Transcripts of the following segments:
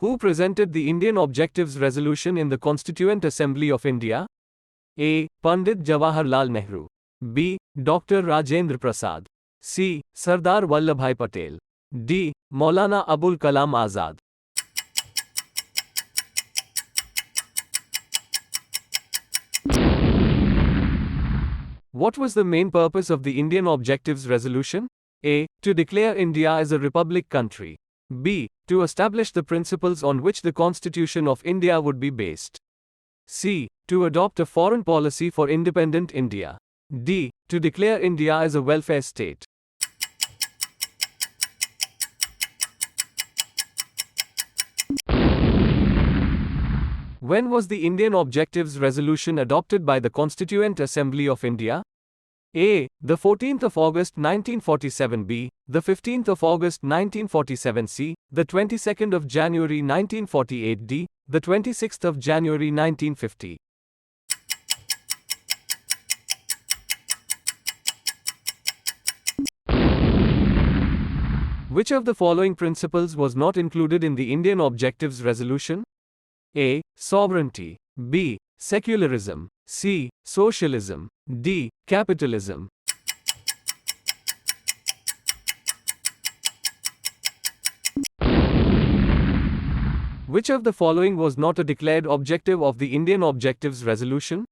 Who presented the Indian Objectives Resolution in the Constituent Assembly of India? A. Pandit Jawaharlal Nehru. B. Dr. Rajendra Prasad. C. Sardar Vallabhbhai Patel. D. Maulana Abul Kalam Azad. What was the main purpose of the Indian Objectives Resolution? A. To declare India as a republic country. B. To establish the principles on which the Constitution of India would be based. C. To adopt a foreign policy for independent India. D. To declare India as a welfare state. When was the Indian Objectives Resolution adopted by the Constituent Assembly of India? A. The 14th of August 1947. B. The 15th of August 1947. C. The 22nd of January 1948. D. The 26th of January 1950. Which of the following principles was not included in the Indian Objectives Resolution? A. Sovereignty. B. Secularism. C. Socialism. D. Capitalism. Which of the following was not a declared objective of the Indian Objectives Resolution?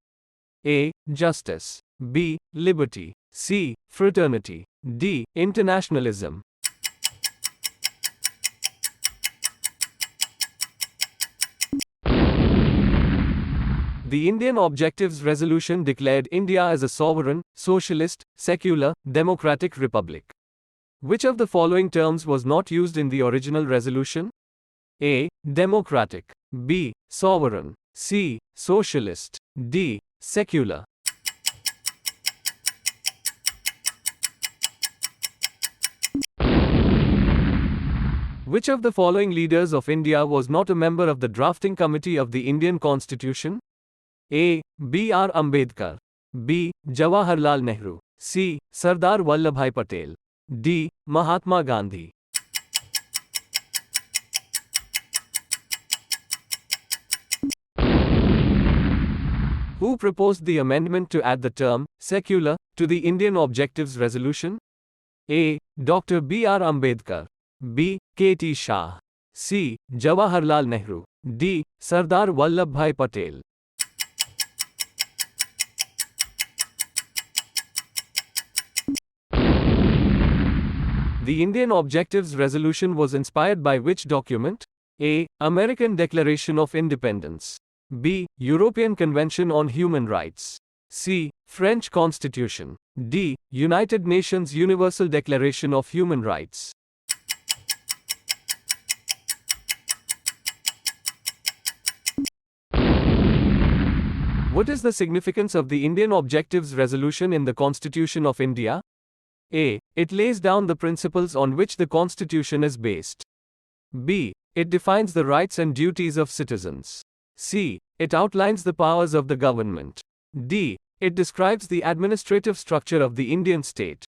A. Justice. B. Liberty. C. Fraternity. D. Internationalism. The Indian Objectives Resolution declared India as a sovereign, socialist, secular, democratic republic. Which of the following terms was not used in the original resolution? A. Democratic. B. Sovereign. C. Socialist. D. Secular. Which of the following leaders of India was not a member of the drafting committee of the Indian Constitution? A. B.R. Ambedkar. B. Jawaharlal Nehru. C. Sardar Vallabhbhai Patel. D. Mahatma Gandhi. Who proposed the amendment to add the term secular to the Indian Objectives Resolution? A. Dr. B.R. Ambedkar. B. K.T. Shah. C. Jawaharlal Nehru. D. Sardar Vallabhbhai Patel. The Indian Objectives Resolution was inspired by which document? A. American Declaration of Independence. B. European Convention on Human Rights. C. French Constitution. D. United Nations Universal Declaration of Human Rights. What is the significance of the Indian Objectives Resolution in the Constitution of India? A. It lays down the principles on which the Constitution is based. B. It defines the rights and duties of citizens. C. It outlines the powers of the government. D. It describes the administrative structure of the Indian state.